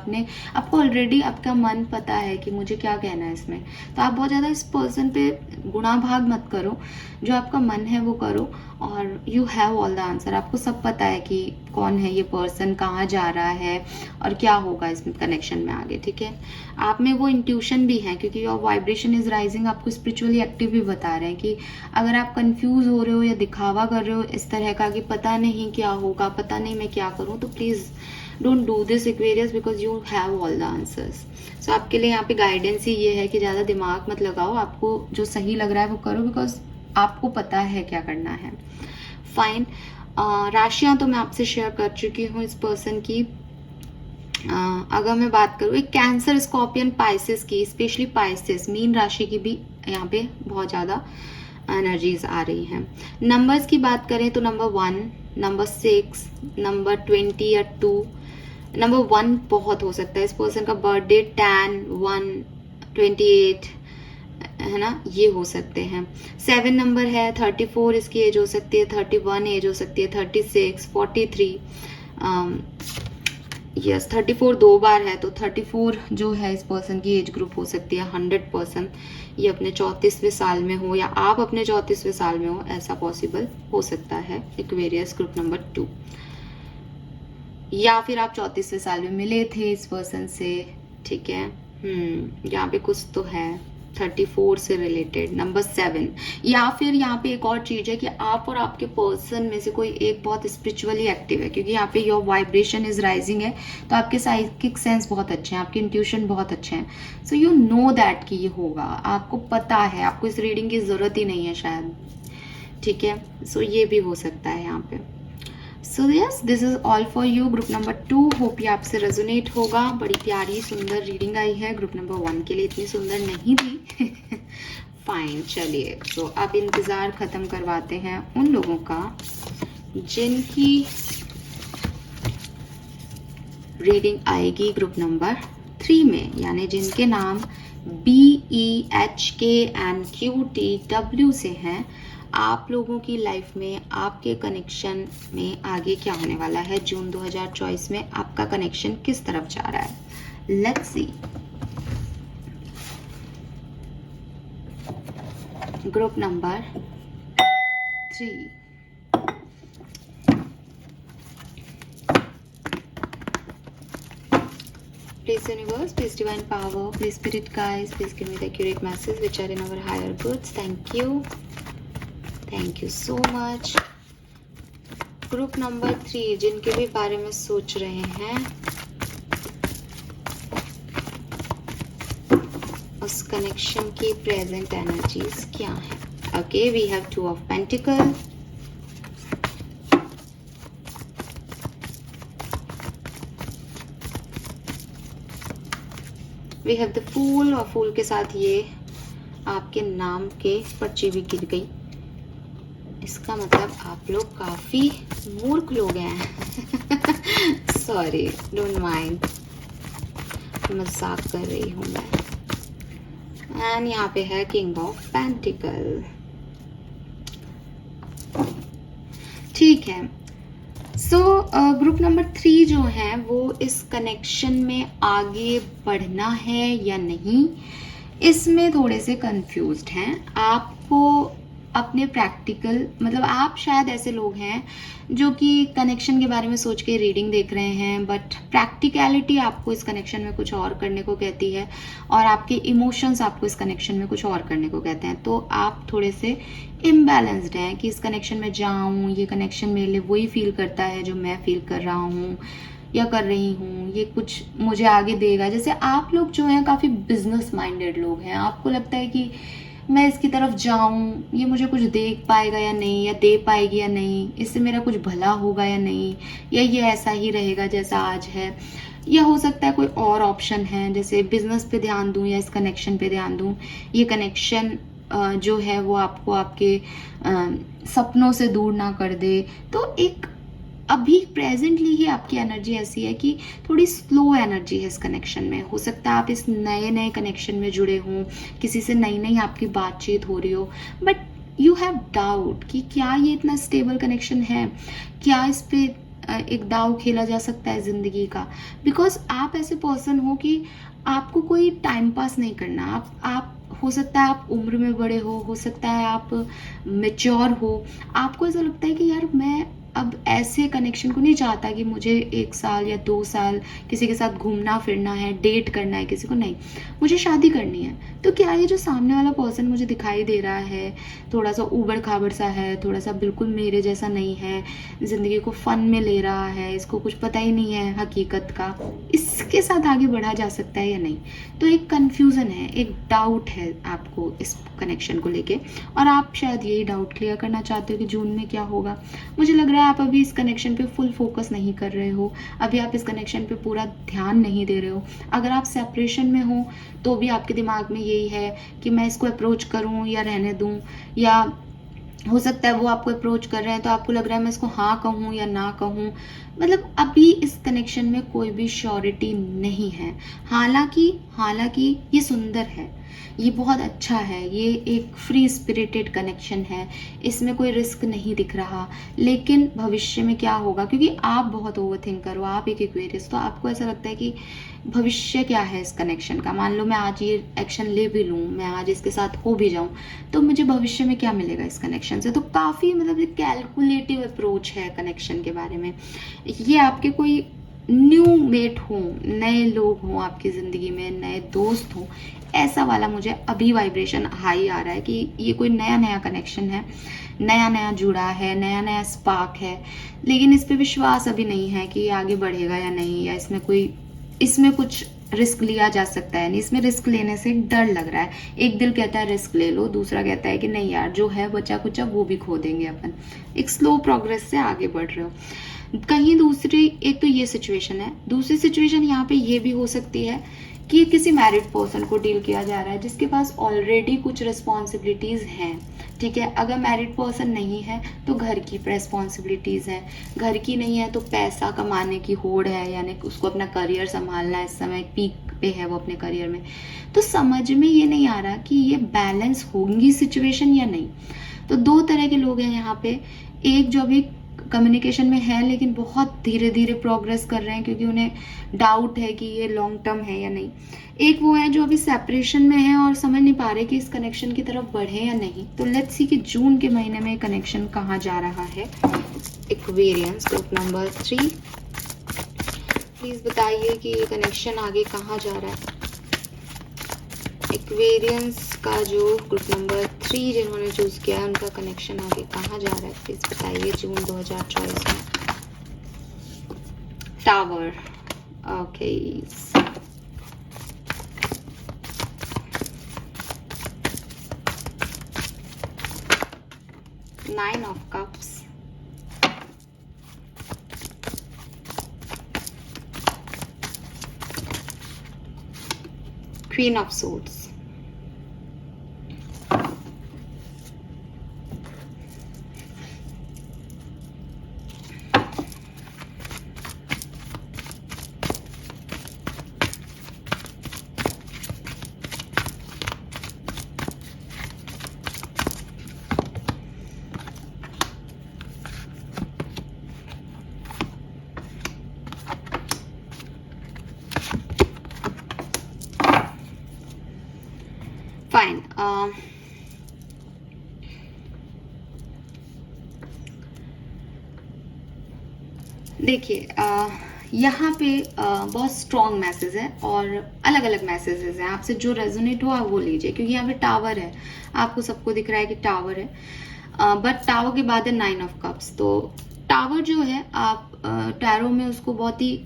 आपको ऑलरेडी आपका मन पता है कि मुझे क्या कहना है इसमें। तो आप बहुत ज़्यादा इस पर्सन पे गुणा भाग मत करो, जो आपका मन है वो करो, और you have all the answer. आपको सब पता है कि कौन है ये पर्सन, कहाँ जा रहा है और क्या होगा इस कनेक्शन में आगे, ठीक है। आप में वो इंट्यूशन भी है, क्योंकि योर वाइब्रेशन इज राइजिंग आपको स्पिरिचुअली एक्टिव भी बता रहे हैं कि अगर आप कंफ्यूज हो रहे हो या दिखावा कर रहे हो इस तरह का कि पता नहीं क्या होगा, पता नहीं मैं क्या करूं, तो please don't do this Aquarius, because you have all the answers. So आपके लिए यहाँ पे गाइडेंस ही ये है कि ज़्यादा दिमाग मत लगाओ, आपको जो सही लग रहा है वो करो, बिकॉज आपको पता है क्या करना है। फाइन। राशियां तो मैं आपसे शेयर कर चुकी हूँ इस पर्सन की। अगर मैं बात करूँ एक कैंसर, स्कॉर्पियन, पाइसेस की, स्पेशली पाइसेस मीन राशि की भी यहाँ पे बहुत ज़्यादा एनर्जीज आ रही हैं। नंबर्स की बात करें तो नंबर 1, नंबर 6, नंबर 20 या 2। नंबर 1 बहुत हो सकता है, इस पर्सन का बर्थडे 10, 1, 28 है ना, ये हो सकते हैं। 7 नंबर है, 34 इसकी एज हो सकती है, 31 एज हो सकती है, 36, 43, यस 34 2 बार है, तो 34 जो है इस पर्सन की एज ग्रुप हो सकती है 100%। ये अपने 34वें साल में हो या आप अपने 34वें साल में हो, ऐसा पॉसिबल हो सकता है। एक्वेरियस ग्रुप नंबर 2, या फिर आप 34वें साल में मिले थे इस पर्सन से, ठीक है। यहाँ पे कुछ तो है 34 से रिलेटेड। नंबर 7, या फिर यहाँ पे एक और चीज है कि आप और आपके पर्सन में से कोई एक बहुत स्पिरिचुअली एक्टिव है, क्योंकि यहाँ पे योर वाइब्रेशन इज राइजिंग है, तो आपके साइकिक सेंस बहुत अच्छे हैं, आपके इंट्यूशन बहुत अच्छे हैं। सो यू नो दैट कि ये होगा, आपको पता है, आपको इस रीडिंग की जरूरत ही नहीं है शायद, ठीक है। सो ये भी हो सकता है यहाँ पे। So yes, this is all for you group number 2। Hope ये आपसे रेजोनेट होगा। बड़ी प्यारी सुंदर रीडिंग आई है। ग्रुप नंबर 1 के लिए इतनी सुंदर नहीं थी। फाइन, चलिए तो अब इंतजार खत्म करवाते हैं उन लोगों का जिनकी रीडिंग आएगी ग्रुप नंबर 3 में, यानी जिनके नाम BEHKNQTW से हैं। आप लोगों की लाइफ में, आपके कनेक्शन में आगे क्या होने वाला है जून 2024 में, आपका कनेक्शन किस तरफ जा रहा है। Let's see. Group number 3, please universe, please divine power, please spirit guides, please give me the accurate message which are in our higher goods. Thank you so much. Group number 3 जिनके भी बारे में सोच रहे हैं, उस कनेक्शन की present energies क्या है। Okay, we have 2 of pentacle, we have the fool, और फूल के साथ ये आपके नाम के पर्ची भी गिर गई। इसका मतलब आप लोग काफी मूर्ख लोग हैं। सॉरी, डोंट माइंड, मजाक कर रही हूं मैं। एंड यहाँ पे है किंग ऑफ पेंटिकल, ठीक है। सो ग्रुप नंबर 3 जो है वो इस कनेक्शन में आगे बढ़ना है या नहीं, इसमें थोड़े से कंफ्यूज्ड हैं। आपको अपने प्रैक्टिकल, मतलब आप शायद ऐसे लोग हैं जो कि कनेक्शन के बारे में सोच के रीडिंग देख रहे हैं, बट प्रैक्टिकलिटी आपको इस कनेक्शन में कुछ और करने को कहती है, और आपके इमोशंस आपको इस कनेक्शन में कुछ और करने को कहते हैं। तो आप थोड़े से इम्बैलेंस्ड हैं कि इस कनेक्शन में जाऊं, ये कनेक्शन मेरे लिए वही फील करता है जो मैं फील कर रहा हूँ या कर रही हूँ, ये कुछ मुझे आगे देगा। जैसे आप लोग जो हैं काफ़ी बिजनेस माइंडेड लोग हैं, आपको लगता है कि मैं इसकी तरफ जाऊं, ये मुझे कुछ देख पाएगा या नहीं, या दे पाएगी या नहीं, इससे मेरा कुछ भला होगा या नहीं, या ये ऐसा ही रहेगा जैसा आज है। या हो सकता है कोई और ऑप्शन है, जैसे बिजनेस पे ध्यान दूं या इस कनेक्शन पे ध्यान दूं। ये कनेक्शन जो है वो आपको आपके सपनों से दूर ना कर दे। तो एक अभी प्रेजेंटली ही आपकी एनर्जी ऐसी है कि थोड़ी स्लो एनर्जी है इस कनेक्शन में। हो सकता है आप इस नए नए कनेक्शन में जुड़े हों, किसी से नई नई आपकी बातचीत हो रही हो, बट यू हैव डाउट कि क्या ये इतना स्टेबल कनेक्शन है, क्या इस पे एक दाव खेला जा सकता है ज़िंदगी का। बिकॉज आप ऐसे पर्सन हो कि आपको कोई टाइम पास नहीं करना। आप हो सकता है आप उम्र में बड़े हो सकता है आप मेच्योर हो, आपको ऐसा लगता है कि यार मैं अब ऐसे कनेक्शन को नहीं चाहता कि मुझे 1 साल या 2 साल किसी के साथ घूमना फिरना है, डेट करना है किसी को, नहीं, मुझे शादी करनी है। तो क्या ये जो सामने वाला पर्सन मुझे दिखाई दे रहा है थोड़ा सा ऊबड़ खाबड़ सा है, थोड़ा सा बिल्कुल मेरे जैसा नहीं है, ज़िंदगी को फ़न में ले रहा है, इसको कुछ पता ही नहीं है हकीकत का, इसके साथ आगे बढ़ा जा सकता है या नहीं? तो एक कन्फ्यूज़न है, एक डाउट है आपको इस कनेक्शन को लेके, और आप शायद यही डाउट क्लियर करना चाहते हो कि जून में क्या होगा। मुझे लग रहा है आप अभी इस कनेक्शन पे फुल फोकस नहीं कर रहे हो, अभी आप इस कनेक्शन पे पूरा ध्यान नहीं दे रहे हो। अगर आप सेपरेशन में हो तो भी आपके दिमाग में यही है कि मैं इसको अप्रोच करूं या रहने दूं, या हो सकता है वो आपको अप्रोच कर रहे हैं तो आपको लग रहा है मैं इसको हाँ कहूँ या ना कहूँ। मतलब अभी इस कनेक्शन में कोई भी श्योरिटी नहीं है। हालांकि ये सुंदर है, ये बहुत अच्छा है, ये एक फ्री स्पिरिटेड कनेक्शन है, इसमें कोई रिस्क नहीं दिख रहा। लेकिन भविष्य में क्या होगा, क्योंकि आप बहुत ओवर थिंकर हो, आप एक एक्वेरियस, तो आपको ऐसा लगता है कि भविष्य क्या है इस कनेक्शन का। मान लो मैं आज ये एक्शन ले भी लूँ, मैं आज इसके साथ हो भी जाऊँ, तो मुझे भविष्य में क्या मिलेगा इस कनेक्शन से। तो काफ़ी मतलब एक कैलकुलेटिव अप्रोच है कनेक्शन के बारे में। ये आपके कोई न्यू मेट हो, नए लोग हों आपकी ज़िंदगी में, नए दोस्त हों, ऐसा वाला मुझे अभी वाइब्रेशन हाई आ रहा है कि ये कोई नया नया कनेक्शन है, नया नया जुड़ा है, नया नया स्पार्क है। लेकिन इस पे विश्वास अभी नहीं है कि ये आगे बढ़ेगा या नहीं, या इसमें कुछ रिस्क लिया जा सकता है नहीं। इसमें रिस्क लेने से डर लग रहा है। एक दिल कहता है रिस्क ले लो, दूसरा कहता है कि नहीं यार जो है बचा कुचा वो भी खो देंगे अपन। एक स्लो प्रोग्रेस से आगे बढ़ रहे हो कहीं। दूसरी एक तो ये सिचुएशन है। दूसरी सिचुएशन यहाँ पे ये भी हो सकती है कि किसी मैरिड पर्सन को डील किया जा रहा है जिसके पास ऑलरेडी कुछ रिस्पॉन्सिबिलिटीज़ हैं। ठीक है, अगर मैरिड पर्सन नहीं है तो घर की रिस्पॉन्सिबिलिटीज़ हैं, घर की नहीं है तो पैसा कमाने की होड़ है, यानी उसको अपना करियर संभालना है, इस समय पीक पे है वो अपने करियर में। तो समझ में ये नहीं आ रहा कि ये बैलेंस होंगी सिचुएशन या नहीं। तो दो तरह के लोग हैं यहाँ पे। एक जो अभी कम्युनिकेशन में है लेकिन बहुत धीरे धीरे प्रोग्रेस कर रहे हैं क्योंकि उन्हें डाउट है कि ये लॉन्ग टर्म है या नहीं। एक वो है जो अभी सेपरेशन में है और समझ नहीं पा रहे कि इस कनेक्शन की तरफ बढ़े या नहीं। तो लेट्स सी कि जून के महीने में कनेक्शन कहाँ जा रहा है। एक्वेरियंस ग्रुप नंबर 3, प्लीज बताइए कि ये कनेक्शन आगे कहाँ जा रहा है। एक्वेरियंस का जो ग्रुप नंबर 3 जिन्होंने चूज किया है उनका कनेक्शन आगे कहाँ जा रहा है, प्लीज बताइए जून 2024 में। Tower, okay, 9 of cups, queen of swords, fine. देखिए यहाँ पे बहुत स्ट्रॉन्ग मैसेज है और अलग अलग मैसेजेस हैं। आपसे जो रेजोनेट हो आप वो लीजिए, क्योंकि यहाँ पे टावर है, आपको सबको दिख रहा है कि टावर है, बट टावर के बाद है 9 ऑफ कप्स। तो टावर जो है आप टैरो में उसको बहुत ही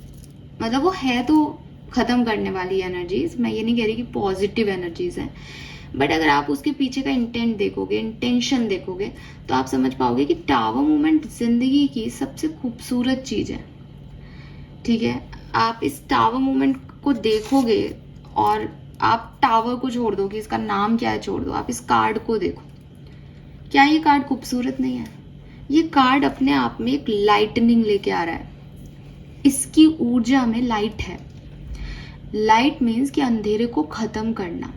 मतलब वो है तो ख़त्म करने वाली एनर्जीज, मैं ये नहीं कह रही कि पॉजिटिव एनर्जीज हैं, बट अगर आप उसके पीछे का इंटेंट देखोगे, इंटेंशन देखोगे, तो आप समझ पाओगे कि टावर मूवमेंट जिंदगी की सबसे खूबसूरत चीज़ है। ठीक है, आप इस टावर मूवमेंट को देखोगे और आप टावर को छोड़ दो कि इसका नाम क्या है, छोड़ दो, आप इस कार्ड को देखो। क्या ये कार्ड खूबसूरत नहीं है? ये कार्ड अपने आप में एक लाइटनिंग लेके आ रहा है। इसकी ऊर्जा में लाइट है। लाइट मीन्स कि अंधेरे को खत्म करना।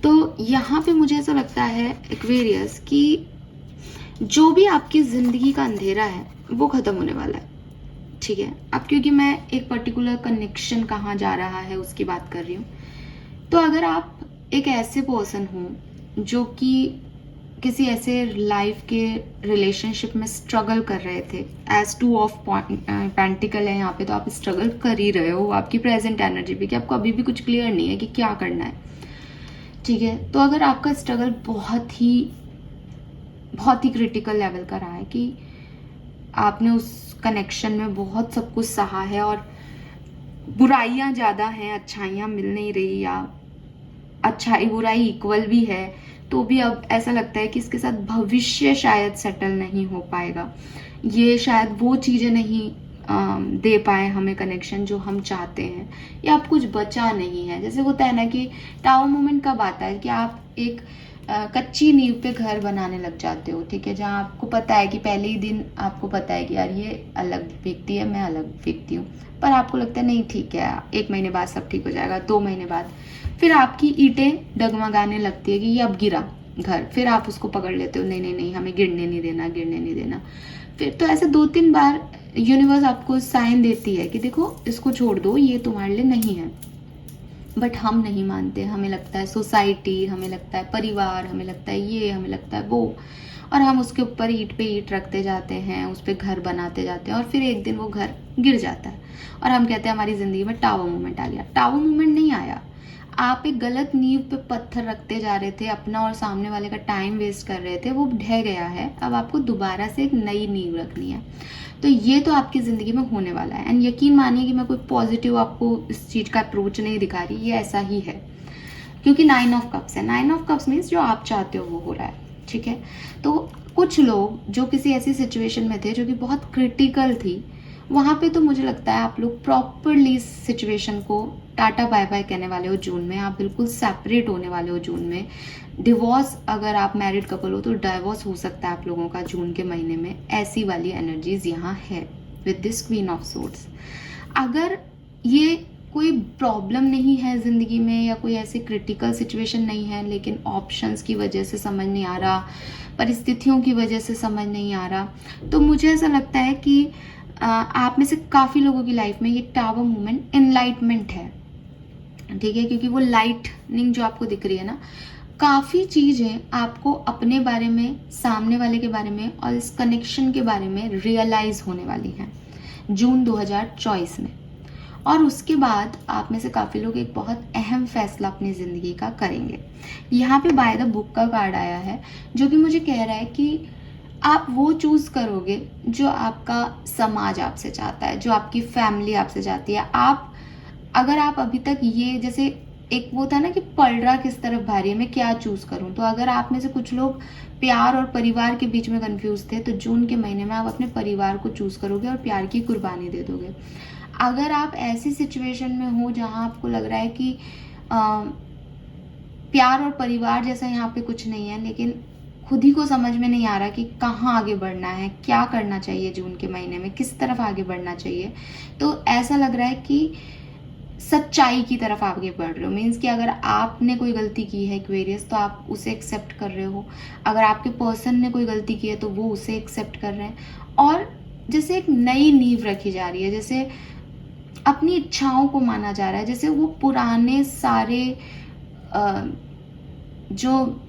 तो यहाँ पे मुझे ऐसा लगता है एक्वेरियस कि जो भी आपकी ज़िंदगी का अंधेरा है वो ख़त्म होने वाला है, ठीक है। अब क्योंकि मैं एक पर्टिकुलर कनेक्शन कहाँ जा रहा है उसकी बात कर रही हूँ, तो अगर आप एक ऐसे पर्सन हो जो कि किसी ऐसे लाइफ के रिलेशनशिप में स्ट्रगल कर रहे थे, एज टू ऑफ पेंटिकल है यहाँ पे, तो आप स्ट्रगल कर ही रहे हो आपकी प्रेजेंट एनर्जी पे कि आपको अभी भी कुछ क्लियर नहीं है कि क्या करना है, ठीक है। तो अगर आपका स्ट्रगल बहुत ही क्रिटिकल लेवल का रहा है कि आपने उस कनेक्शन में बहुत सब कुछ सहा है और बुराइयां ज़्यादा हैं, अच्छाइयां मिल नहीं रही, या अच्छाई बुराई इक्वल भी है, तो भी अब ऐसा लगता है कि इसके साथ भविष्य शायद सेटल नहीं हो पाएगा, ये शायद वो चीज़ें नहीं दे पाए हमें कनेक्शन जो हम चाहते हैं, या अब कुछ बचा नहीं है। जैसे होता है ना कि टावर मोमेंट कब आता है कि आप एक कच्ची नींव पे घर बनाने लग जाते हो, ठीक है, जहाँ आपको पता है कि पहले ही दिन आपको पता है कि यार ये अलग व्यक्ति है, मैं अलग व्यक्ति हूँ, पर आपको लगता है नहीं ठीक है, 1 महीने बाद सब ठीक हो जाएगा, 2 महीने बाद फिर आपकी ईंटें डगमगाने लगती है कि ये अब गिरा घर, फिर आप उसको पकड़ लेते हो, नहीं नहीं नहीं हमें गिरने नहीं देना, गिरने नहीं देना। फिर तो ऐसे 2-3 बार यूनिवर्स आपको साइन देती है कि देखो इसको छोड़ दो, ये तुम्हारे लिए नहीं है, बट हम नहीं मानते। हमें लगता है सोसाइटी, हमें लगता है परिवार, हमें लगता है ये, हमें लगता है वो, और हम उसके ऊपर ईंट पे ईंट रखते जाते हैं, उस पर घर बनाते जाते हैं, और फिर एक दिन वो घर गिर जाता है और हम कहते हैं हमारी ज़िंदगी में टावर मोमेंट आ गया। टावर मोमेंट नहीं आया, आप एक गलत नींव पे पत्थर रखते जा रहे थे, अपना और सामने वाले का टाइम वेस्ट कर रहे थे, वो ढह गया है, अब आपको दोबारा से एक नई नींव रखनी है। तो ये तो आपकी ज़िंदगी में होने वाला है, एंड यकीन मानिए कि मैं कोई पॉजिटिव आपको इस चीज़ का अप्रोच नहीं दिखा रही, ये ऐसा ही है, क्योंकि 9 ऑफ कप्स है। 9 ऑफ कप्स मीन्स जो आप चाहते हो वो हो रहा है, ठीक है। तो कुछ लोग जो किसी ऐसी सिचुएशन में थे जो कि बहुत क्रिटिकल थी, वहाँ पे तो मुझे लगता है आप लोग प्रॉपरली इस सिचुएशन को टाटा बाय बाय कहने वाले हो जून में, आप बिल्कुल सेपरेट होने वाले हो जून में। डिवोर्स, अगर आप मैरिड कपल हो तो डाइवोर्स हो सकता है आप लोगों का जून के महीने में, ऐसी वाली एनर्जीज यहाँ है with this queen of swords. अगर ये कोई प्रॉब्लम नहीं है ज़िंदगी में या कोई ऐसी क्रिटिकल सिचुएशन नहीं है, लेकिन ऑप्शंस की वजह से समझ नहीं आ रहा, परिस्थितियों की वजह से समझ नहीं आ रहा, तो मुझे ऐसा लगता है कि आप में से काफ़ी लोगों की लाइफ में ये टावर मोमेंट एनलाइटमेंट है, ठीक है, क्योंकि वो लाइटनिंग जो आपको दिख रही है ना, काफ़ी चीज़ें आपको अपने बारे में, सामने वाले के बारे में और इस कनेक्शन के बारे में रियलाइज़ होने वाली हैं जून 2024 में। और उसके बाद आप में से काफ़ी लोग एक बहुत अहम फैसला अपनी ज़िंदगी का करेंगे। यहाँ पे बाय द बुक का कार्ड आया है जो कि मुझे कह रहा है कि आप वो चूज़ करोगे जो आपका समाज आपसे चाहता है, जो आपकी फैमिली आपसे चाहती है। अगर आप अभी तक ये, जैसे एक वो था ना कि पलड़ा किस तरफ भारी है, मैं क्या चूज़ करूँ, तो अगर आप में से कुछ लोग प्यार और परिवार के बीच में कंफ्यूज थे, तो जून के महीने में आप अपने परिवार को चूज़ करोगे और प्यार की कुर्बानी दे दोगे। अगर आप ऐसी सिचुएशन में हो जहाँ आपको लग रहा है कि प्यार और परिवार जैसा यहाँ पे कुछ नहीं है, लेकिन खुद ही को समझ में नहीं आ रहा कि कहाँ आगे बढ़ना है, क्या करना चाहिए जून के महीने में, किस तरफ आगे बढ़ना चाहिए, तो ऐसा लग रहा है कि सच्चाई की तरफ आगे बढ़ रहे हो। मीन्स कि अगर आपने कोई गलती की है एक्वेरियस, तो आप उसे एक्सेप्ट कर रहे हो, अगर आपके पर्सन ने कोई गलती की है तो वो उसे एक्सेप्ट कर रहे हैं, और जैसे एक नई नींव रखी जा रही है, जैसे अपनी इच्छाओं को माना जा रहा है, जैसे वो पुराने सारे जो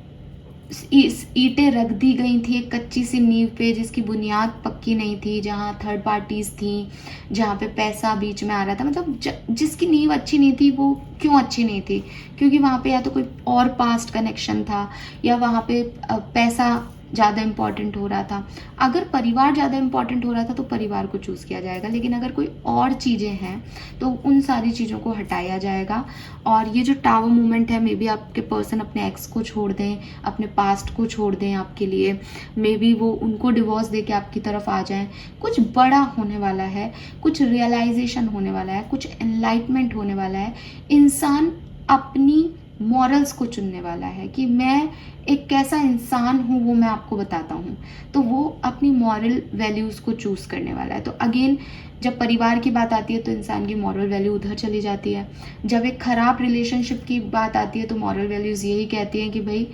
ईंटें रख दी गई थी एक कच्ची सी नींव पे जिसकी बुनियाद पक्की नहीं थी, जहाँ थर्ड पार्टीज थी, जहाँ पे पैसा बीच में आ रहा था, मतलब जिसकी नींव अच्छी नहीं थी। वो क्यों अच्छी नहीं थी? क्योंकि वहाँ पे या तो कोई और पास्ट कनेक्शन था, या वहाँ पे पैसा ज़्यादा इम्पॉर्टेंट हो रहा था। अगर परिवार ज़्यादा इम्पॉर्टेंट हो रहा था तो परिवार को चूज़ किया जाएगा, लेकिन अगर कोई और चीज़ें हैं तो उन सारी चीज़ों को हटाया जाएगा। और ये जो टावर मूवमेंट है, मे बी आपके पर्सन अपने एक्स को छोड़ दें, अपने पास्ट को छोड़ दें आपके लिए, मे बी वो उनको डिवोर्स दे के आपकी तरफ आ जाएं। कुछ बड़ा होने वाला है, कुछ रियलाइजेशन होने वाला है, कुछ एनलाइटमेंट होने वाला है। इंसान अपनी मॉरल्स को चुनने वाला है कि मैं एक कैसा इंसान हूँ वो मैं आपको बताता हूँ, तो वो अपनी मॉरल वैल्यूज़ को चूज़ करने वाला है। तो अगेन जब परिवार की बात आती है तो इंसान की मॉरल वैल्यू उधर चली जाती है। जब एक ख़राब रिलेशनशिप की बात आती है तो मॉरल वैल्यूज़ यही कहती हैं कि भाई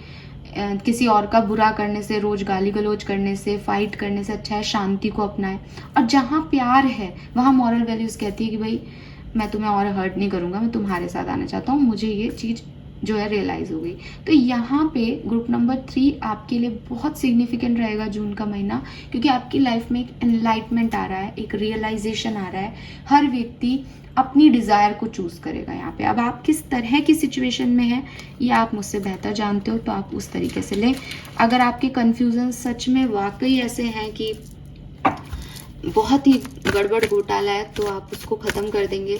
किसी और का बुरा करने से, रोज गाली गलौज करने से, फाइट करने से अच्छा है शांति को अपनाए। और जहाँ प्यार है वहाँ मॉरल वैल्यूज़ कहती है कि भाई मैं तुम्हें और हर्ट नहीं करूँगा, मैं तुम्हारे साथ आना चाहता हूँ, मुझे ये चीज़ जो है रियलाइज़ हो गई। तो यहाँ पे ग्रुप नंबर 3 आपके लिए बहुत सिग्निफिकेंट रहेगा जून का महीना, क्योंकि आपकी लाइफ में एक एनलाइटमेंट आ रहा है, एक रियलाइजेशन आ रहा है। हर व्यक्ति अपनी डिज़ायर को चूज़ करेगा यहाँ पे। अब आप किस तरह की सिचुएशन में हैं ये आप मुझसे बेहतर जानते हो, तो आप उस तरीके से लें। अगर आपके कन्फ्यूज़न सच में वाकई ऐसे हैं कि बहुत ही गड़बड़ घोटाला है तो आप उसको ख़त्म कर देंगे।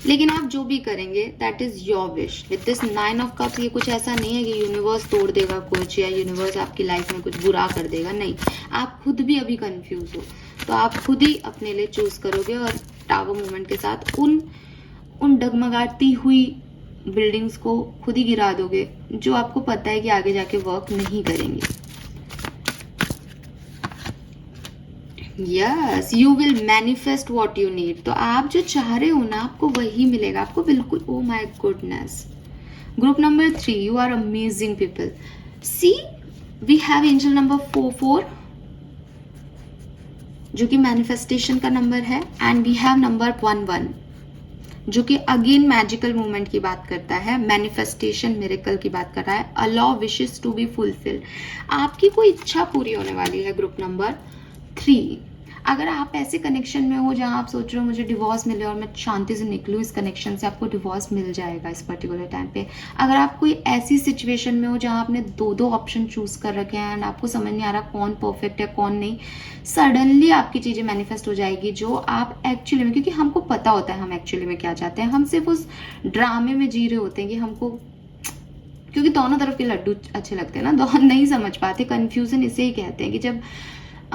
लेकिन आप जो भी करेंगे that is your wish. With this 9 of cups ये कुछ ऐसा नहीं है कि यूनिवर्स तोड़ देगा कुछ या यूनिवर्स आपकी लाइफ में कुछ बुरा कर देगा, नहीं। आप खुद भी अभी कंफ्यूज हो तो आप खुद ही अपने लिए चूज करोगे और टावर मूवमेंट के साथ उन डगमगाती हुई बिल्डिंग्स को खुद ही गिरा दोगे जो आपको पता है कि आगे जाके वर्क नहीं करेंगे। Yes, you will manifest what you need. तो आप जो चाह रहे हो ना आपको वही मिलेगा, आपको बिल्कुल। Oh my goodness. Group number 3, you are amazing people. See we have angel number 44 जो कि मैनिफेस्टेशन का नंबर है, एंड वी हैव नंबर 11 जो कि अगेन मैजिकल मूवमेंट की बात करता है, मैनिफेस्टेशन मिरेकल की बात कर रहा है। Allow wishes to be fulfilled. आपकी कोई इच्छा पूरी होने वाली है। ग्रुप नंबर 3, अगर आप ऐसे कनेक्शन में हो जहां आप सोच रहे हो मुझे डिवोर्स मिले और मैं शांति से निकलूं इस कनेक्शन से, आपको डिवोर्स मिल जाएगा इस पर्टिकुलर टाइम पे। अगर आप कोई ऐसी सिचुएशन में हो जहां आपने दो ऑप्शन चूज कर रखे हैं एंड आपको समझ नहीं आ रहा कौन परफेक्ट है कौन नहीं, सडनली आपकी चीजें मैनिफेस्ट हो जाएगी जो आप एक्चुअली में, क्योंकि हमको पता होता है हम एक्चुअली में क्या चाहते हैं, हम सिर्फ उस ड्रामे में जी रहे होते हैं कि हमको, क्योंकि दोनों तरफ के लड्डू अच्छे लगते हैं ना, दोनों नहीं समझ पाते। कंफ्यूजन इसे ही कहते हैं कि जब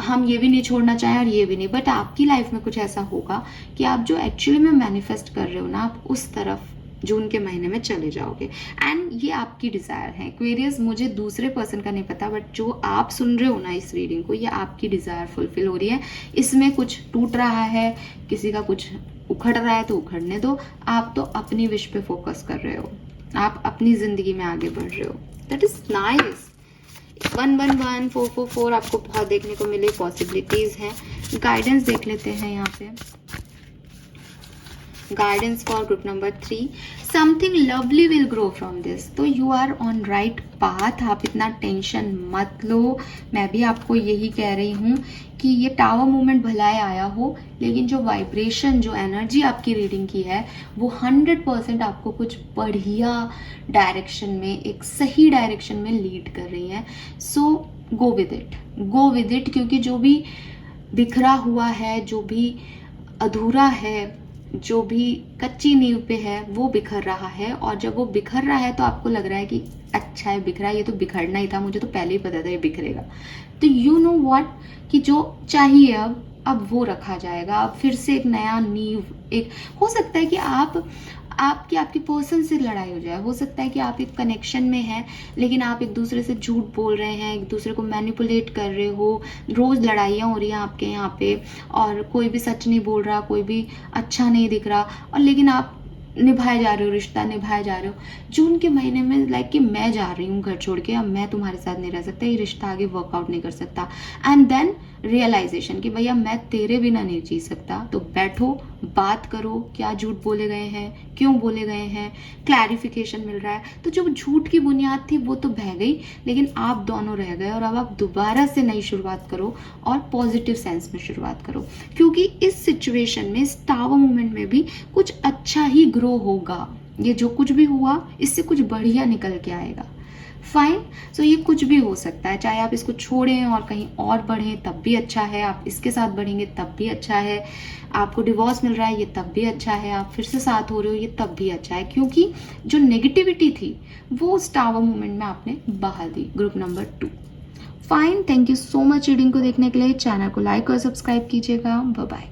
हम ये भी नहीं छोड़ना चाहें और ये भी नहीं। बट आपकी लाइफ में कुछ ऐसा होगा कि आप जो एक्चुअली में मैनिफेस्ट कर रहे हो ना, आप उस तरफ जून के महीने में चले जाओगे। एंड ये आपकी डिज़ायर है एक्वेरियस। मुझे दूसरे पर्सन का नहीं पता, बट जो आप सुन रहे हो ना इस रीडिंग को, ये आपकी डिज़ायर फुलफिल हो रही है। इसमें कुछ टूट रहा है, किसी का कुछ उखड़ रहा है तो उखड़ने दो। आप तो अपनी विश पे फोकस कर रहे हो, आप अपनी जिंदगी में आगे बढ़ रहे हो। That is nice. 111 444 आपको बहुत देखने को मिले, पॉसिबिलिटीज हैं। गाइडेंस देख लेते हैं यहाँ पे। Guidance for group number 3, something lovely will grow from this. तो you are on right path. आप इतना टेंशन मत लो। मैं भी आपको यही कह रही हूँ कि ये टावर मूवमेंट भलाए आया हो, लेकिन जो वाइब्रेशन, जो एनर्जी आपकी रीडिंग की है वो 100% आपको कुछ बढ़िया डायरेक्शन में, एक सही डायरेक्शन में लीड कर रही है। So go with it, go with it. क्योंकि जो भी बिखरा हुआ है, जो भी अधूरा है, जो भी कच्ची नींव पे है वो बिखर रहा है। और जब वो बिखर रहा है तो आपको लग रहा है कि अच्छा है बिखरा, ये तो बिखरना ही था, मुझे तो पहले ही पता था ये बिखरेगा। तो यू नो व्हाट, कि जो चाहिए अब वो रखा जाएगा। अब फिर से एक नया नींव, एक हो सकता है कि आपकी पर्सन से लड़ाई हो जाए, हो सकता है कि आप एक कनेक्शन में हैं लेकिन आप एक दूसरे से झूठ बोल रहे हैं, एक दूसरे को मैनिपुलेट कर रहे हो, रोज लड़ाइयाँ हो रही हैं आपके यहाँ पे, और कोई भी सच नहीं बोल रहा, कोई भी अच्छा नहीं दिख रहा, और लेकिन आप निभाए जा रहे हो, रिश्ता निभाए जा रहे हो। जून के महीने में लाइक कि मैं जा रही हूँ घर छोड़ के, अब मैं तुम्हारे साथ नहीं रह सकता, ये रिश्ता आगे वर्कआउट नहीं कर सकता। एंड देन रियलाइजेशन कि भैया मैं तेरे बिना नहीं जी सकता। तो बैठो, बात करो, क्या झूठ बोले गए हैं, क्यों बोले गए हैं, क्लैरिफिकेशन मिल रहा है। तो जो झूठ की बुनियाद थी वो तो बह गई, लेकिन आप दोनों रह गए और अब आप दोबारा से नई शुरुआत करो और पॉजिटिव सेंस में शुरुआत करो। क्योंकि इस सिचुएशन में, इस टावर मूवमेंट में भी कुछ अच्छा ही ग्रो होगा। ये जो कुछ भी हुआ इससे कुछ बढ़िया निकल के आएगा। फाइन। सो ये कुछ भी हो सकता है, चाहे आप इसको छोड़ें और कहीं और बढ़ें तब भी अच्छा है, आप इसके साथ बढ़ेंगे तब भी अच्छा है, आपको डिवोर्स मिल रहा है ये तब भी अच्छा है, आप फिर से साथ हो रहे हो ये तब भी अच्छा है। क्योंकि जो नेगेटिविटी थी वो उस टावर मूवमेंट में आपने बहा दी। Group number 2। Fine. Thank you so much reading को देखने के लिए। चैनल को लाइक और सब्सक्राइब कीजिएगा। Bye bye.